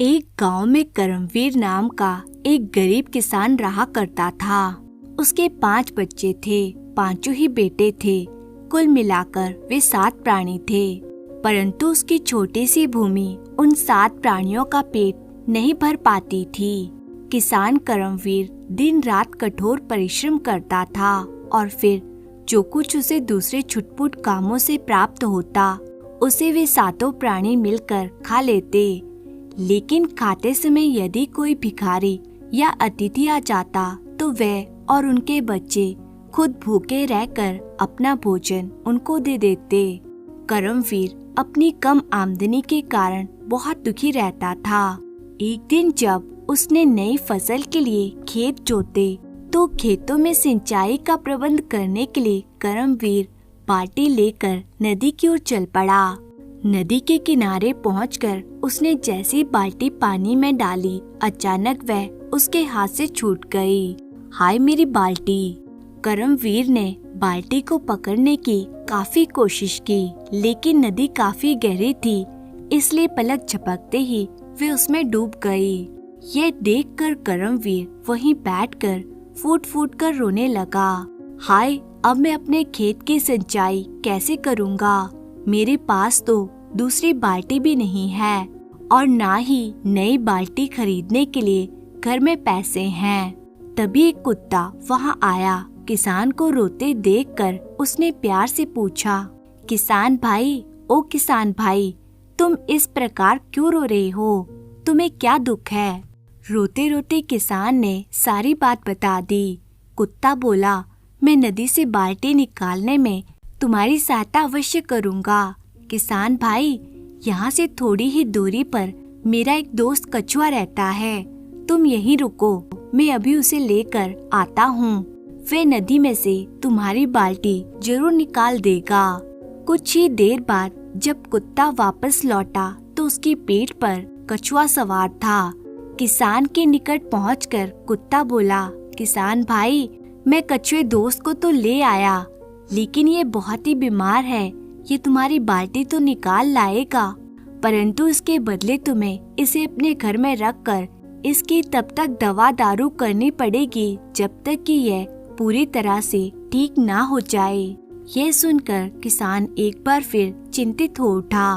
एक गांव में करमवीर नाम का एक गरीब किसान रहा करता था। उसके 5 बच्चे थे, 5 ही बेटे थे। कुल मिलाकर वे 7 प्राणी थे, परंतु उसकी छोटी सी भूमि उन 7 प्राणियों का पेट नहीं भर पाती थी। किसान करमवीर दिन रात कठोर परिश्रम करता था और फिर जो कुछ उसे दूसरे छुटपुट कामों से प्राप्त होता उसे वे 7 प्राणी मिलकर खा लेते। लेकिन खाते समय यदि कोई भिखारी या अतिथि आ जाता तो वह और उनके बच्चे खुद भूखे रहकर अपना भोजन उनको दे देते। करमवीर अपनी कम आमदनी के कारण बहुत दुखी रहता था। एक दिन जब उसने नई फसल के लिए खेत जोते तो खेतों में सिंचाई का प्रबंध करने के लिए करमवीर बाल्टी लेकर नदी की ओर चल पड़ा। नदी के किनारे पहुंचकर उसने जैसी बाल्टी पानी में डाली, अचानक वह उसके हाथ से छूट गई। हाय मेरी बाल्टी! करमवीर ने बाल्टी को पकड़ने की काफी कोशिश की, लेकिन नदी काफी गहरी थी, इसलिए पलक झपकते ही वे उसमें डूब गई। यह देखकर करमवीर वहीं बैठकर फूट फूट कर रोने लगा। हाय, अब मैं अपने खेत की सिंचाई कैसे करूँगा? मेरे पास तो दूसरी बाल्टी भी नहीं है और ना ही नई बाल्टी खरीदने के लिए घर में पैसे हैं। तभी एक कुत्ता वहाँ आया। किसान को रोते देखकर उसने प्यार से पूछा, किसान भाई, ओ किसान भाई, तुम इस प्रकार क्यों रो रहे हो? तुम्हें क्या दुख है? रोते रोते किसान ने सारी बात बता दी। कुत्ता बोला, मैं नदी से बाल्टी निकालने में तुम्हारी सहायता अवश्य करूँगा। किसान भाई, यहाँ से थोड़ी ही दूरी पर मेरा एक दोस्त कछुआ रहता है, तुम यहीं रुको, मैं अभी उसे लेकर आता हूँ। वे नदी में से तुम्हारी बाल्टी जरूर निकाल देगा। कुछ ही देर बाद जब कुत्ता वापस लौटा तो उसके पेट पर कछुआ सवार था। किसान के निकट पहुंचकर कुत्ता बोला, किसान भाई, मैं कछुए दोस्त को तो ले आया, लेकिन ये बहुत ही बीमार है। ये तुम्हारी बाल्टी तो निकाल लाएगा, परंतु इसके बदले तुम्हें इसे अपने घर में रखकर इसकी तब तक दवा दारू करनी पड़ेगी जब तक कि यह पूरी तरह से ठीक ना हो जाए। यह सुनकर किसान एक बार फिर चिंतित हो उठा।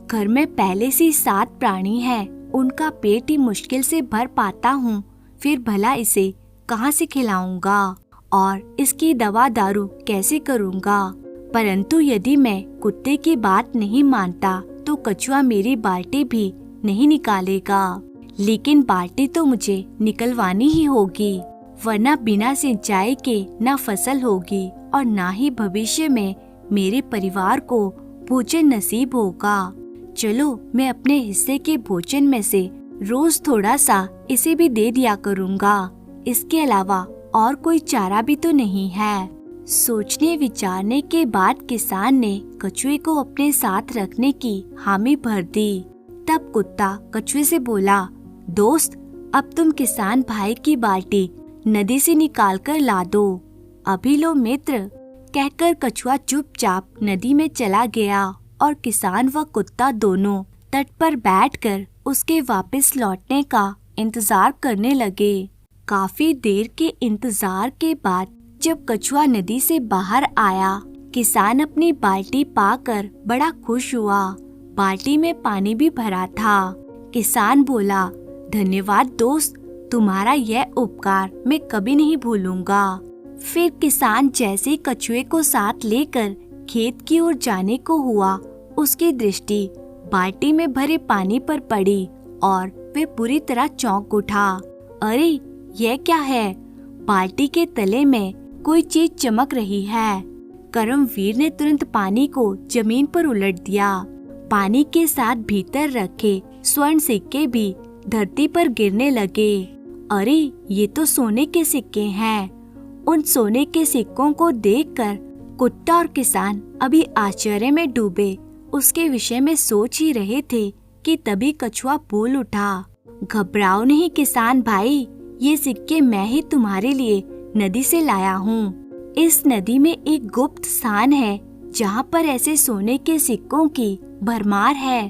घर में पहले से 7 प्राणी हैं, उनका पेट ही मुश्किल से भर पाता हूँ, फिर भला इसे कहाँ से खिलाऊंगा और इसकी दवा दारू कैसे करूँगा? परंतु यदि मैं कुत्ते की बात नहीं मानता तो कछुआ मेरी बाल्टी भी नहीं निकालेगा। लेकिन बाल्टी तो मुझे निकलवानी ही होगी, वरना बिना सिंचाई के न फसल होगी और न ही भविष्य में मेरे परिवार को भोजन नसीब होगा। चलो, मैं अपने हिस्से के भोजन में से रोज थोड़ा सा इसे भी दे दिया करूँगा। इसके अलावा और कोई चारा भी तो नहीं है। सोचने विचारने के बाद किसान ने कछुए को अपने साथ रखने की हामी भर दी। तब कुत्ता कछुए से बोला, दोस्त, अब तुम किसान भाई की बाल्टी नदी से निकाल कर ला दो। अभी लो मित्र। कहकर कछुआ चुपचाप नदी में चला गया और किसान व कुत्ता दोनों तट पर बैठकर उसके वापस लौटने का इंतजार करने लगे। काफी देर के इंतजार के बाद जब कछुआ नदी से बाहर आया, किसान अपनी बाल्टी पाकर बड़ा खुश हुआ। बाल्टी में पानी भी भरा था। किसान बोला, धन्यवाद दोस्त, तुम्हारा यह उपकार मैं कभी नहीं भूलूंगा। फिर किसान जैसे कछुए को साथ लेकर खेत की ओर जाने को हुआ, उसकी दृष्टि बाल्टी में भरे पानी पर पड़ी और वे पूरी तरह चौंक उठा। अरे, यह क्या है? बाल्टी के तले में कोई चीज चमक रही है। करमवीर ने तुरंत पानी को जमीन पर उलट दिया। पानी के साथ भीतर रखे स्वर्ण सिक्के भी धरती पर गिरने लगे। अरे, ये तो सोने के सिक्के हैं। उन सोने के सिक्कों को देखकर कुत्ता और किसान अभी आश्चर्य में डूबे उसके विषय में सोच ही रहे थे कि तभी कछुआ बोल उठा, घबराओ नहीं किसान भाई, ये सिक्के मैं ही तुम्हारे लिए नदी से लाया हूँ। इस नदी में एक गुप्त स्थान है जहाँ पर ऐसे सोने के सिक्कों की भरमार है।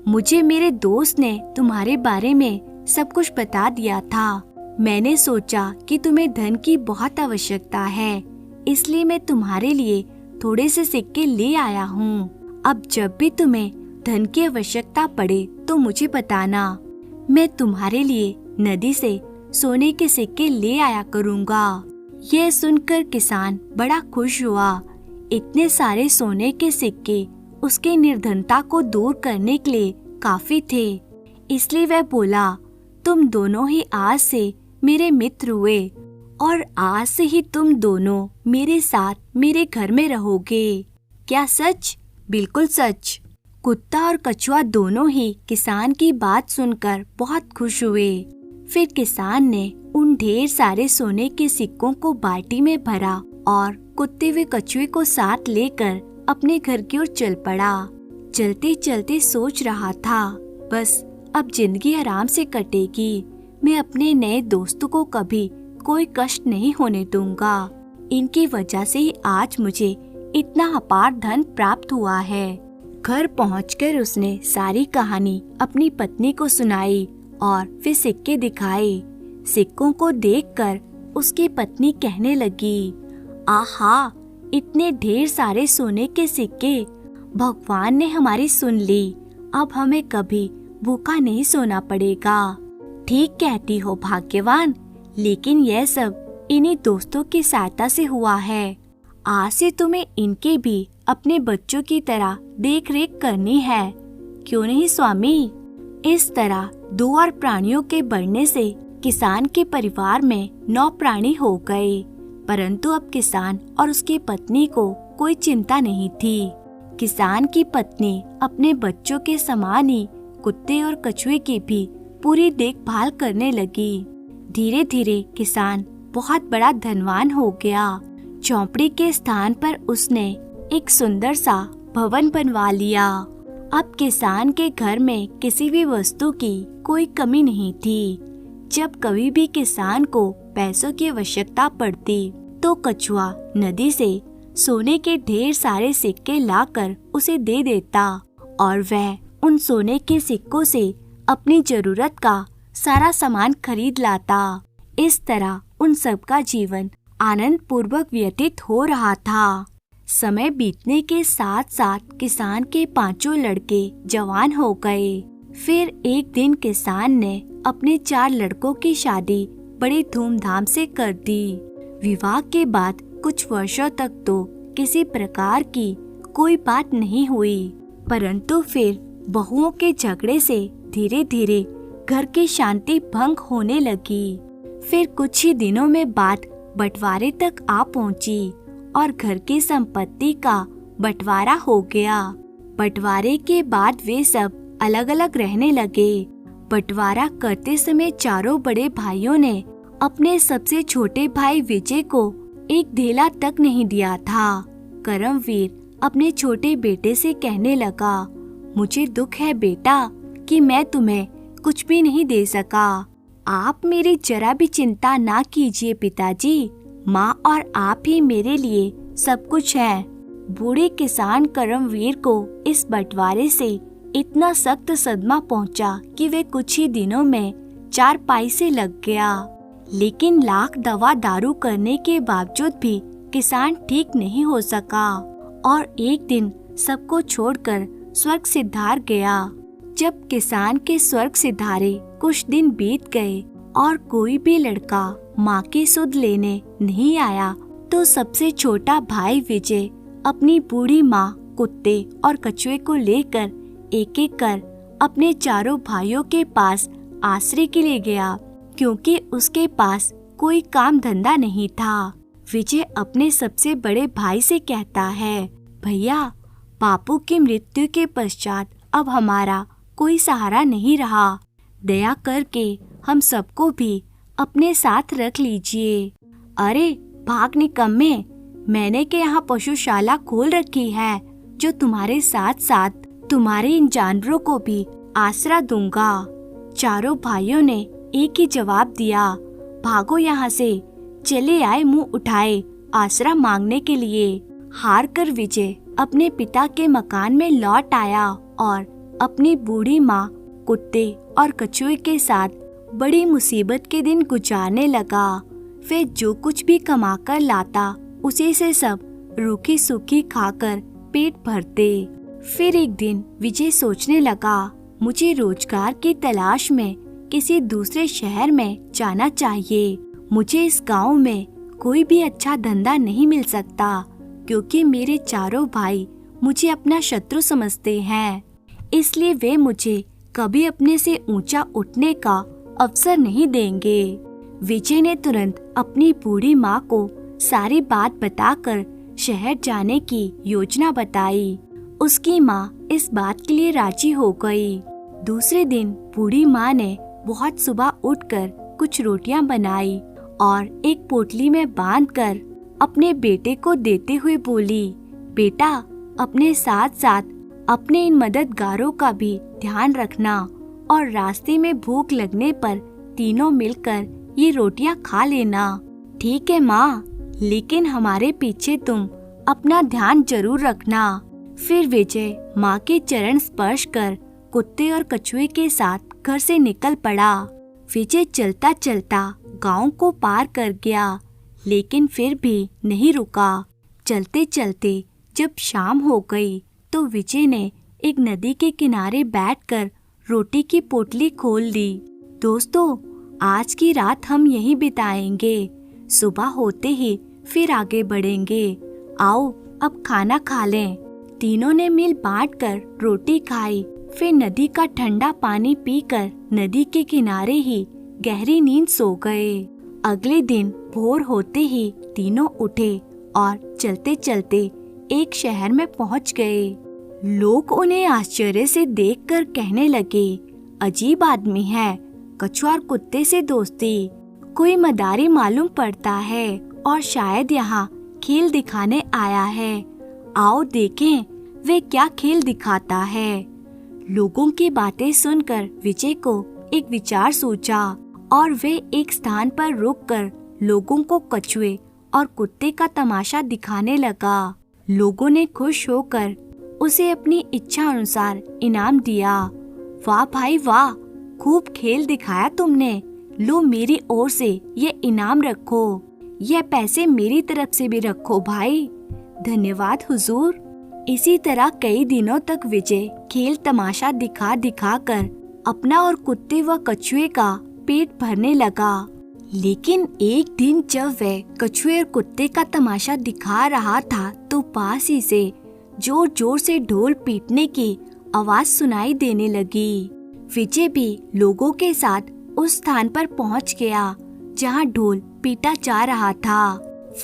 मुझे मेरे दोस्त ने तुम्हारे बारे में सब कुछ बता दिया था। मैंने सोचा कि तुम्हें धन की बहुत आवश्यकता है, इसलिए मैं तुम्हारे लिए थोड़े से सिक्के ले आया हूँ। अब जब भी तुम्हें धन की आवश्यकता पड़े तो मुझे बताना। मैं तुम्हारे लिए नदी से सोने के सिक्के ले आया करूँगा। यह सुनकर किसान बड़ा खुश हुआ। इतने सारे सोने के सिक्के उसके निर्धनता को दूर करने के लिए काफी थे, इसलिए वह बोला, तुम दोनों ही आज से मेरे मित्र हुए और आज से ही तुम दोनों मेरे साथ मेरे घर में रहोगे। क्या सच? बिल्कुल सच। कुत्ता और कछुआ दोनों ही किसान की बात सुनकर बहुत खुश हुए। फिर किसान ने उन ढेर सारे सोने के सिक्कों को बाल्टी में भरा और कुत्ते व कछुए को साथ लेकर अपने घर की ओर चल पड़ा। चलते चलते सोच रहा था, बस अब जिंदगी आराम से कटेगी। मैं अपने नए दोस्तों को कभी कोई कष्ट नहीं होने दूंगा। इनकी वजह से ही आज मुझे इतना अपार धन प्राप्त हुआ है। घर पहुंचकर उसने सारी कहानी अपनी पत्नी को सुनाई और फिर सिक्के दिखाए। सिक्कों को देखकर उसकी पत्नी कहने लगी, आहा, इतने ढेर सारे सोने के सिक्के, भगवान ने हमारी सुन ली। अब हमें कभी भूखा नहीं सोना पड़ेगा। ठीक कहती हो भाग्यवान, लेकिन यह सब इन्हीं दोस्तों की सहायता से हुआ है। आज से तुम्हें इनके भी अपने बच्चों की तरह देख रेख करनी है, क्यों नहीं स्वामी? इस तरह 2 और प्राणियों के बढ़ने से किसान के परिवार में 9 प्राणी हो गए। परंतु अब किसान और उसकी पत्नी को कोई चिंता नहीं थी। किसान की पत्नी अपने बच्चों के समान ही कुत्ते और कछुए की भी पूरी देखभाल करने लगी। धीरे धीरे किसान बहुत बड़ा धनवान हो गया। झोंपड़ी के स्थान पर उसने एक सुंदर सा भवन बनवा लिया। अब किसान के घर में किसी भी वस्तु की कोई कमी नहीं थी। जब कभी भी किसान को पैसों की आवश्यकता पड़ती तो कछुआ नदी से सोने के ढेर सारे सिक्के लाकर उसे दे देता और वह उन सोने के सिक्कों से अपनी जरूरत का सारा सामान खरीद लाता। इस तरह उन सब का जीवन आनंद पूर्वक व्यतीत हो रहा था। समय बीतने के साथ साथ किसान के 5 लड़के जवान हो गए। फिर एक दिन किसान ने अपने 4 लड़कों की शादी बड़ी धूमधाम से कर दी। विवाह के बाद कुछ वर्षों तक तो किसी प्रकार की कोई बात नहीं हुई, परंतु फिर बहुओं के झगड़े से धीरे धीरे घर की शांति भंग होने लगी। फिर कुछ ही दिनों में बात बंटवारे तक आ पहुंची और घर की संपत्ति का बंटवारा हो गया। बंटवारे के बाद वे सब अलग अलग रहने लगे। बंटवारा करते समय चारों बड़े भाइयों ने अपने सबसे छोटे भाई विजय को एक ढेला तक नहीं दिया था। करमवीर अपने छोटे बेटे से कहने लगा, मुझे दुख है बेटा कि मैं तुम्हें कुछ भी नहीं दे सका। आप मेरी जरा भी चिंता ना कीजिए पिताजी, माँ और आप ही मेरे लिए सब कुछ है। बूढ़े किसान करमवीर को इस बंटवारे से इतना सख्त सदमा पहुंचा कि वे कुछ ही दिनों में 4 पाई से लग गया। लेकिन लाख दवा दारू करने के बावजूद भी किसान ठीक नहीं हो सका और एक दिन सबको छोड़कर स्वर्ग सिधार गया। जब किसान के स्वर्ग सिधारे कुछ दिन बीत गए और कोई भी लड़का माँ की सुध लेने नहीं आया, तो सबसे छोटा भाई विजय अपनी बूढ़ी माँ, कुत्ते और कछुए को लेकर एक एक कर अपने चारों भाइयों के पास आश्रय के लिए गया, क्योंकि उसके पास कोई काम धंधा नहीं था। विजय अपने सबसे बड़े भाई से कहता है, भैया, बापू की मृत्यु के पश्चात अब हमारा कोई सहारा नहीं रहा। दया करके हम सबको भी अपने साथ रख लीजिए। अरे भाग निकम्मे, मैंने के यहाँ पशुशाला खोल रखी है, जो तुम्हारे साथ साथ तुम्हारे इन जानवरों को भी आसरा दूंगा। चारों भाइयों ने एक ही जवाब दिया, भागो यहाँ से। चले आए मुंह उठाए आसरा मांगने के लिए। हार कर विजय अपने पिता के मकान में लौट आया और अपनी बूढ़ी माँ, कुत्ते और कछुए के साथ बड़ी मुसीबत के दिन गुजारने लगा। वे जो कुछ भी कमाकर लाता उसी से सब रूखी सूखी खाकर पेट भरते। फिर एक दिन विजय सोचने लगा, मुझे रोजगार की तलाश में किसी दूसरे शहर में जाना चाहिए। मुझे इस गांव में कोई भी अच्छा धंधा नहीं मिल सकता क्योंकि मेरे चारों भाई मुझे अपना शत्रु समझते हैं। इसलिए वे मुझे कभी अपने से ऊंचा उठने का अवसर नहीं देंगे। विजय ने तुरंत अपनी बूढ़ी माँ को सारी बात बताकर शहर जाने की योजना बताई। उसकी माँ इस बात के लिए राजी हो गई। दूसरे दिन बूढ़ी माँ ने बहुत सुबह उठकर कुछ रोटियां बनाई और एक पोटली में बांधकर अपने बेटे को देते हुए बोली, बेटा, अपने साथ साथ अपने इन मददगारों का भी ध्यान रखना और रास्ते में भूख लगने पर तीनों मिलकर ये रोटियां खा लेना। ठीक है माँ, लेकिन हमारे पीछे तुम अपना ध्यान जरूर रखना। फिर विजय माँ के चरण स्पर्श कर कुत्ते और कछुए के साथ घर से निकल पड़ा। विजय चलता चलता गांव को पार कर गया, लेकिन फिर भी नहीं रुका। चलते चलते जब शाम हो गई तो विजय ने एक नदी के किनारे बैठकर रोटी की पोटली खोल दी। दोस्तों, आज की रात हम यहीं बिताएंगे। सुबह होते ही फिर आगे बढ़ेंगे। आओ अब खाना खा लें। तीनों ने मिल बांटकर रोटी खाई। फिर नदी का ठंडा पानी पीकर नदी के किनारे ही गहरी नींद सो गए। अगले दिन भोर होते ही तीनों उठे और चलते चलते एक शहर में पहुंच गए। लोग उन्हें आश्चर्य से देखकर कहने लगे, अजीब आदमी है, कछुआ और कुत्ते से दोस्ती, कोई मदारी मालूम पड़ता है और शायद यहाँ खेल दिखाने आया है। आओ देखें वे क्या खेल दिखाता है। लोगों की बातें सुनकर विजय को एक विचार सूझा और वे एक स्थान पर रुककर लोगों को कछुए और कुत्ते का तमाशा दिखाने लगा। लोगों ने खुश होकर उसे अपनी इच्छा अनुसार इनाम दिया। वाह भाई वाह, खूब खेल दिखाया तुमने। लो मेरी ओर से ये इनाम रखो। यह पैसे मेरी तरफ से भी रखो भाई। धन्यवाद हुजूर। इसी तरह कई दिनों तक विजय खेल तमाशा दिखा दिखा कर अपना और कुत्ते व कछुए का पेट भरने लगा। लेकिन एक दिन जब वह कछुए और कुत्ते का तमाशा दिखा रहा था तो पास ही से जोर जोर से ढोल पीटने की आवाज सुनाई देने लगी। विजय भी लोगों के साथ उस स्थान पर पहुंच गया जहां ढोल पीटा जा रहा था।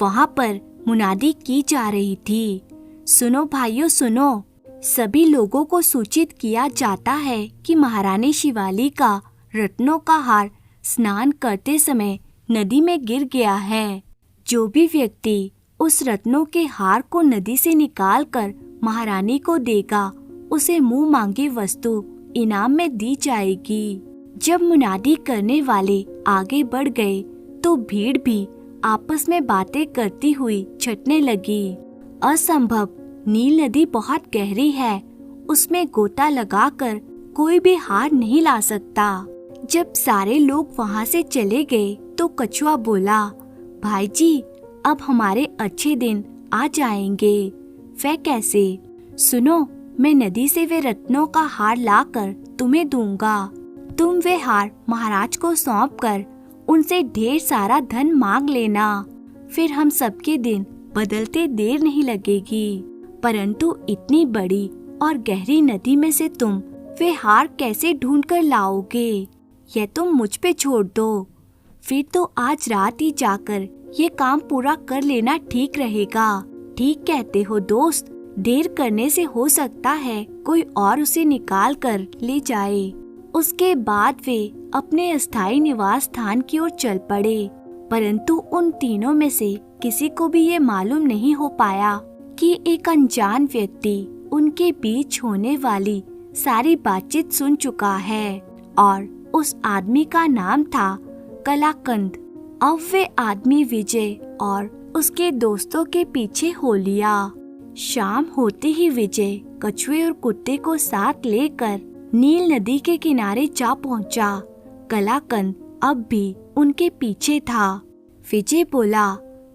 वहां पर मुनादी की जा रही थी, सुनो भाइयों सुनो, सभी लोगों को सूचित किया जाता है कि महारानी शिवाली का रत्नों का हार स्नान करते समय नदी में गिर गया है। जो भी व्यक्ति उस रत्नों के हार को नदी से निकालकर महारानी को देगा, उसे मुंह मांगी वस्तु इनाम में दी जाएगी। जब मुनादी करने वाले आगे बढ़ गए तो भीड़ भी आपस में बातें करती हुई छटने लगी। असंभव, नील नदी बहुत गहरी है, उसमें गोता लगाकर कोई भी हार नहीं ला सकता। जब सारे लोग वहाँ से चले गए तो कछुआ बोला, भाई जी, अब हमारे अच्छे दिन आ जाएंगे। वह कैसे? सुनो, मैं नदी से वे रत्नों का हार लाकर तुम्हें दूंगा। तुम वे हार महाराज को सौंपकर उनसे ढेर सारा धन मांग लेना। फिर हम सबके दिन बदलते देर नहीं लगेगी। परंतु इतनी बड़ी और गहरी नदी में से तुम वे हार कैसे ढूंढ कर लाओगे? यह तुम मुझ पे छोड़ दो। फिर तो आज रात ही जाकर ये काम पूरा कर लेना ठीक रहेगा। ठीक कहते हो दोस्त, देर करने से हो सकता है कोई और उसे निकाल कर ले जाए। उसके बाद वे अपने अस्थायी निवास स्थान की ओर चल पड़े। परंतु उन तीनों में से किसी को भी ये मालूम नहीं हो पाया कि एक अनजान व्यक्ति उनके बीच होने वाली सारी बातचीत सुन चुका है और उस आदमी का नाम था कलाकंद। अब वे आदमी विजय और उसके दोस्तों के पीछे हो लिया। शाम होते ही विजय कछुए और कुत्ते को साथ लेकर नील नदी के किनारे जा पहुंचा। कलाकंद अब भी उनके पीछे था। विजय बोला,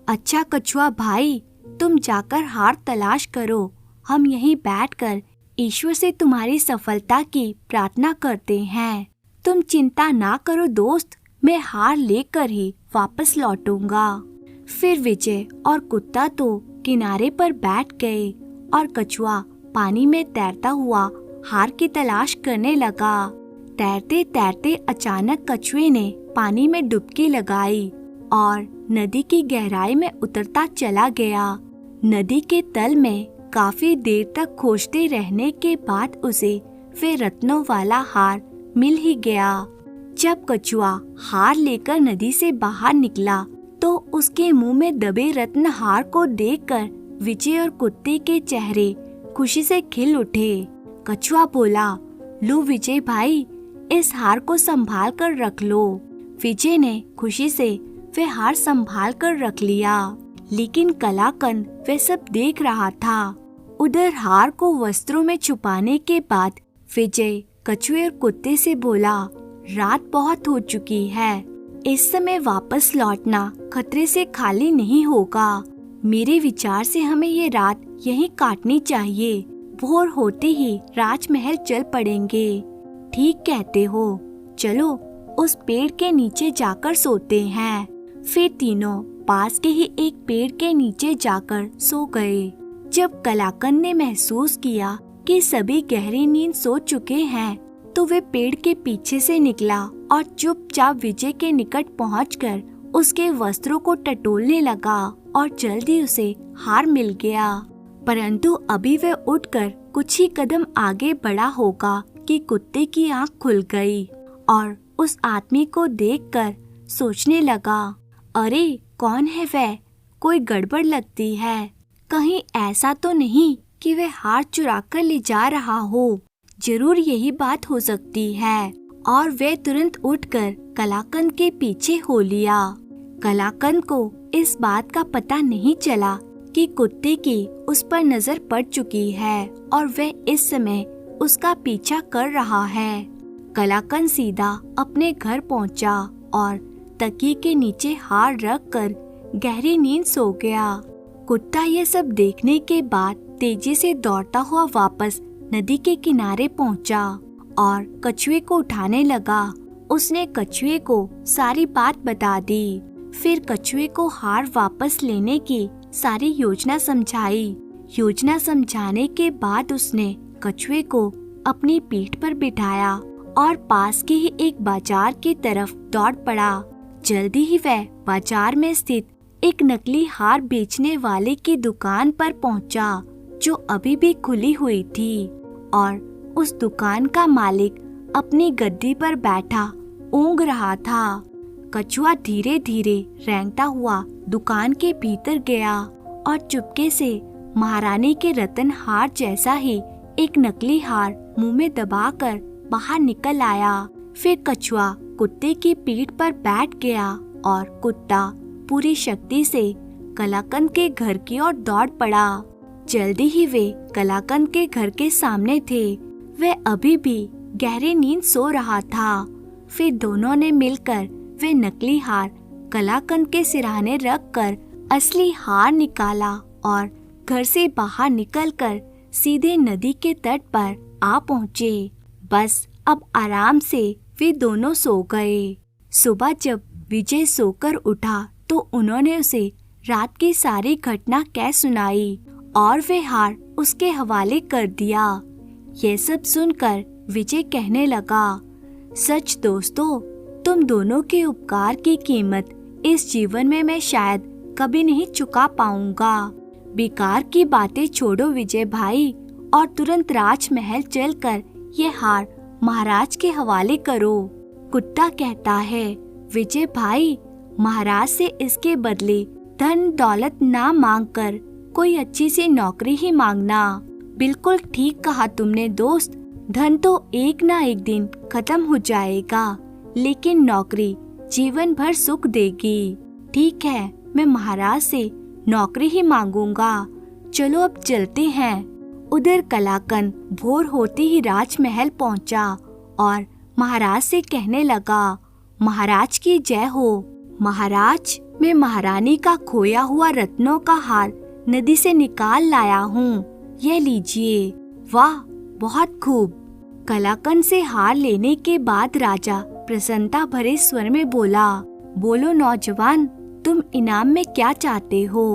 अच्छा कछुआ भाई, तुम जाकर हार तलाश करो, हम यहीं बैठकर ईश्वर से तुम्हारी सफलता की प्रार्थना करते हैं। तुम चिंता ना करो दोस्त, मैं हार लेकर ही वापस लौटूंगा। फिर विजय और कुत्ता तो किनारे पर बैठ गए और कछुआ पानी में तैरता हुआ हार की तलाश करने लगा। तैरते तैरते अचानक कछुए ने पानी में डुबकी लगाई और नदी की गहराई में उतरता चला गया। नदी के तल में काफी देर तक खोजते रहने के बाद उसे वे रत्नों वाला हार मिल ही गया। जब कछुआ हार लेकर नदी से बाहर निकला तो उसके मुंह में दबे रत्न हार को देखकर विजय और कुत्ते के चेहरे खुशी से खिल उठे। कछुआ बोला, लो विजय भाई, इस हार को संभाल कर रख लो। विजय ने खुशी से वे हार संभाल कर रख लिया, लेकिन कलाकंद वे सब देख रहा था। उधर हार को वस्त्रों में छुपाने के बाद विजय कछुए और कुत्ते से बोला, रात बहुत हो चुकी है, इस समय वापस लौटना खतरे से खाली नहीं होगा। मेरे विचार से हमें ये रात यहीं काटनी चाहिए। भोर होते ही राजमहल चल पड़ेंगे। ठीक कहते हो, चलो उस पेड़ के नीचे जाकर सोते हैं। फिर तीनों पास के ही एक पेड़ के नीचे जाकर सो गए। जब कलाकंद ने महसूस किया कि सभी गहरी नींद सो चुके हैं, तो वे पेड़ के पीछे से निकला और चुपचाप विजय के निकट पहुंचकर उसके वस्त्रों को टटोलने लगा और जल्दी उसे हार मिल गया। परंतु अभी वह उठकर कुछ ही कदम आगे बढ़ा होगा कि कुत्ते की आंख खुल गई और उस आदमी को देखकर सोचने लगा, अरे कौन है वह? कोई गड़बड़ लगती है। कहीं ऐसा तो नहीं कि वह हार चुरा कर ले जा रहा हो। जरूर यही बात हो सकती है। और वे तुरंत उठकर कलाकंद के पीछे हो लिया। कलाकंद को इस बात का पता नहीं चला कि कुत्ते की उस पर नजर पड़ चुकी है और वह इस समय उसका पीछा कर रहा है। कलाकंद सीधा अपने घर पहुंचा और तकिए के नीचे हार रख कर गहरी नींद सो गया। कुत्ता ये सब देखने के बाद तेजी से दौड़ता हुआ वापस नदी के किनारे पहुंचा और कछुए को उठाने लगा। उसने कछुए को सारी बात बता दी। फिर कछुए को हार वापस लेने की सारी योजना समझाई। योजना समझाने के बाद उसने कछुए को अपनी पीठ पर बिठाया और पास के ही एक बाजार की तरफ दौड़ पड़ा। जल्दी ही वह बाजार में स्थित एक नकली हार बेचने वाले की दुकान पर पहुंचा, जो अभी भी खुली हुई थी, और उस दुकान का मालिक अपनी गद्दी पर बैठा ऊँघ रहा था। कछुआ धीरे धीरे रेंगता हुआ दुकान के भीतर गया और चुपके से महारानी के रतन हार जैसा ही एक नकली हार मुंह में दबाकर बाहर निकल आया। फिर कछुआ कुत्ते की पीठ पर बैठ गया और कुत्ता पूरी शक्ति से कलाकंद के घर की ओर दौड़ पड़ा। जल्दी ही वे कलाकंद के घर के सामने थे। वह अभी भी गहरी नींद सो रहा था। फिर दोनों ने मिलकर वे नकली हार कलाकंद के सिरहाने रखकर असली हार निकाला और घर से बाहर निकलकर सीधे नदी के तट पर आ पहुँचे। बस अब आराम से वे दोनों सो गए। सुबह जब विजय सोकर उठा तो उन्होंने उसे रात की सारी घटना कह सुनाई और वे हार उसके हवाले कर दिया। यह सब सुनकर विजय कहने लगा, सच दोस्तों, तुम दोनों के उपकार की कीमत इस जीवन में मैं शायद कभी नहीं चुका पाऊंगा। बेकार की बातें छोड़ो विजय भाई और तुरंत राजमहल चलकर ये हार महाराज के हवाले करो। कुत्ता कहता है, विजय भाई, महाराज से इसके बदले धन दौलत ना मांगकर कोई अच्छी सी नौकरी ही मांगना। बिल्कुल ठीक कहा तुमने दोस्त। धन तो एक ना एक दिन खत्म हो जाएगा, लेकिन नौकरी जीवन भर सुख देगी। ठीक है, मैं महाराज से नौकरी ही मांगूंगा। चलो अब चलते हैं। उधर कलाकंद भोर होते ही राजमहल पहुंचा और महाराज से कहने लगा, महाराज की जय हो। महाराज, मैं महारानी का खोया हुआ रत्नों का हार नदी से निकाल लाया हूँ, यह लीजिए। वाह, बहुत खूब। कलाकंद से हार लेने के बाद राजा प्रसन्नता भरे स्वर में बोला, बोलो नौजवान, तुम इनाम में क्या चाहते हो?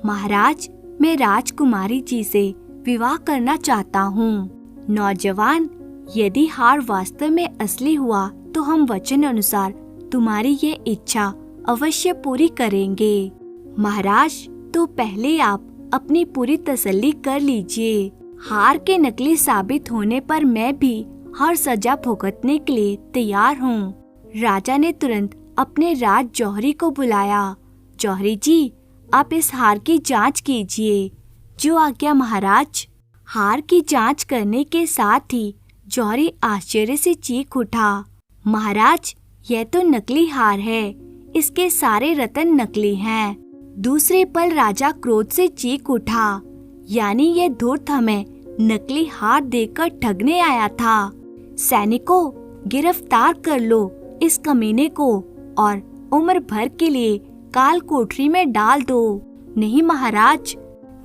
महाराज, मैं राजकुमारी जी से विवाह करना चाहता हूँ। नौजवान, यदि हार वास्तव में असली हुआ तो हम वचन अनुसार तुम्हारी ये इच्छा अवश्य पूरी करेंगे। महाराज, तो पहले आप अपनी पूरी तसल्ली कर लीजिए। हार के नकली साबित होने पर मैं भी हर सजा भुगतने के लिए तैयार हूँ। राजा ने तुरंत अपने राज जौहरी को बुलाया। जौहरी जी, आप इस हार की जांच कीजिए। जो आज्ञा महाराज। हार की जांच करने के साथ ही जौहरी आश्चर्य से चीख उठा, महाराज, यह तो नकली हार है, इसके सारे रत्न नकली हैं। दूसरे पल राजा क्रोध से चीख उठा, यानी यह धूर्त हमें नकली हार देकर ठगने आया था। सैनिकों, गिरफ्तार कर लो इस कमीने को और उम्र भर के लिए काल कोठरी में डाल दो। नहीं महाराज।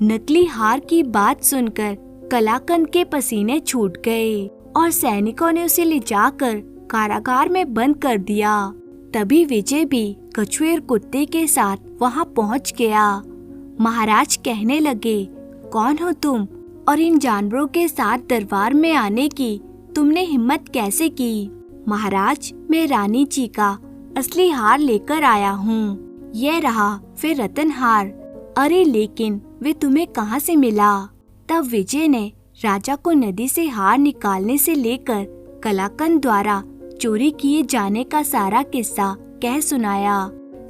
नकली हार की बात सुनकर कलाकंद के पसीने छूट गए और सैनिकों ने उसे ले जाकर कारागार में बंद कर दिया। तभी विजय भी कछुए और कुत्ते के साथ वहां पहुंच गया। महाराज कहने लगे, कौन हो तुम और इन जानवरों के साथ दरबार में आने की तुमने हिम्मत कैसे की? महाराज, मैं रानी जी का असली हार लेकर आया हूँ। यह रहा फिर रतन हार। अरे लेकिन वे तुम्हें कहाँ से मिला? तब विजय ने राजा को नदी से हार निकालने से लेकर कलाकंद द्वारा चोरी किए जाने का सारा किस्सा कह सुनाया।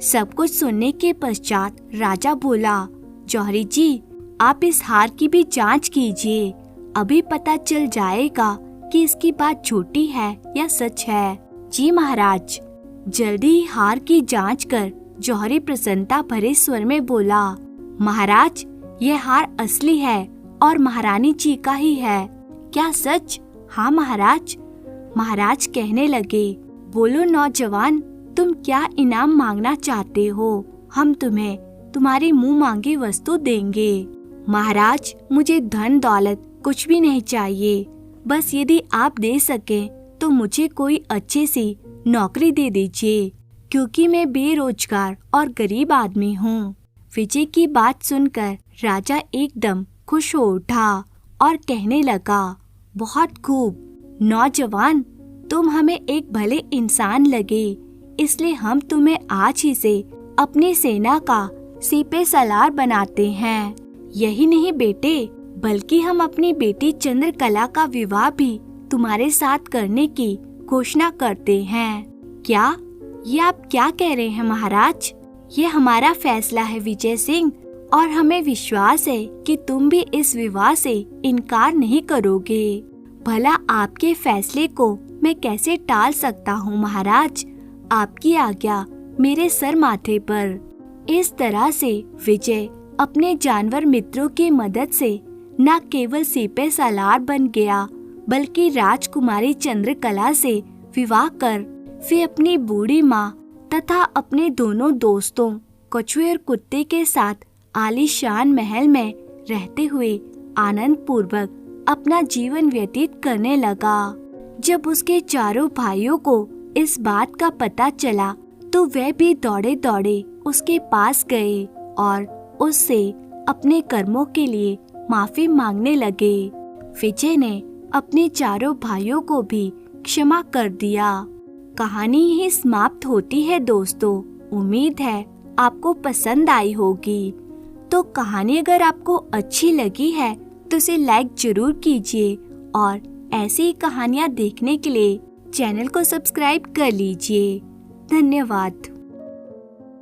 सब कुछ सुनने के पश्चात राजा बोला, जौहरी जी, आप इस हार की भी जांच कीजिए। अभी पता चल जाएगा कि इसकी बात झूठी है या सच है। जी महाराज। जल्दी ही हार की जांच कर जौहरी प्रसन्नता भरे स्वर में बोला, महाराज, यह हार असली है और महारानी जी का ही है। क्या सच? हाँ महाराज। महाराज कहने लगे, बोलो नौजवान, तुम क्या इनाम मांगना चाहते हो? हम तुम्हें तुम्हारी मुंह मांगी वस्तु देंगे। महाराज, मुझे धन दौलत कुछ भी नहीं चाहिए, बस यदि आप दे सके तो मुझे कोई अच्छी सी नौकरी दे दीजिए, क्योंकि मैं बेरोजगार और गरीब आदमी हूँ। विजय की बात सुनकर राजा एकदम खुश हो उठा और कहने लगा, बहुत खूब नौजवान, तुम हमें एक भले इंसान लगे, इसलिए हम तुम्हें आज ही से अपनी सेना का सिपह सलार बनाते हैं। यही नहीं बेटे, बल्कि हम अपनी बेटी चंद्रकला का विवाह भी तुम्हारे साथ करने की घोषणा करते हैं। क्या? ये आप क्या कह रहे हैं महाराज? ये हमारा फैसला है विजय सिंह, और हमें विश्वास है कि तुम भी इस विवाह से इनकार नहीं करोगे। भला आपके फैसले को मैं कैसे टाल सकता हूँ महाराज? आपकी आज्ञा मेरे सर माथे पर। इस तरह से विजय अपने जानवर मित्रों की मदद से न केवल सिपह सालार बन गया, बल्कि राजकुमारी चंद्रकला से विवाह कर फिर अपनी बूढ़ी माँ तथा अपने दोनों दोस्तों कछुए और कुत्ते के साथ आलीशान महल में रहते हुए आनंद पूर्वक अपना जीवन व्यतीत करने लगा। जब उसके चारों भाइयों को इस बात का पता चला तो वे भी दौड़े दौड़े उसके पास गए और उससे अपने कर्मों के लिए माफी मांगने लगे। विजय ने अपने चारों भाइयों को भी क्षमा कर दिया। कहानी यही समाप्त होती है दोस्तों। उम्मीद है आपको पसंद आई होगी। तो कहानी अगर आपको अच्छी लगी है तो इसे लाइक जरूर कीजिए और ऐसी ही कहानियाँ देखने के लिए चैनल को सब्सक्राइब कर लीजिए। धन्यवाद।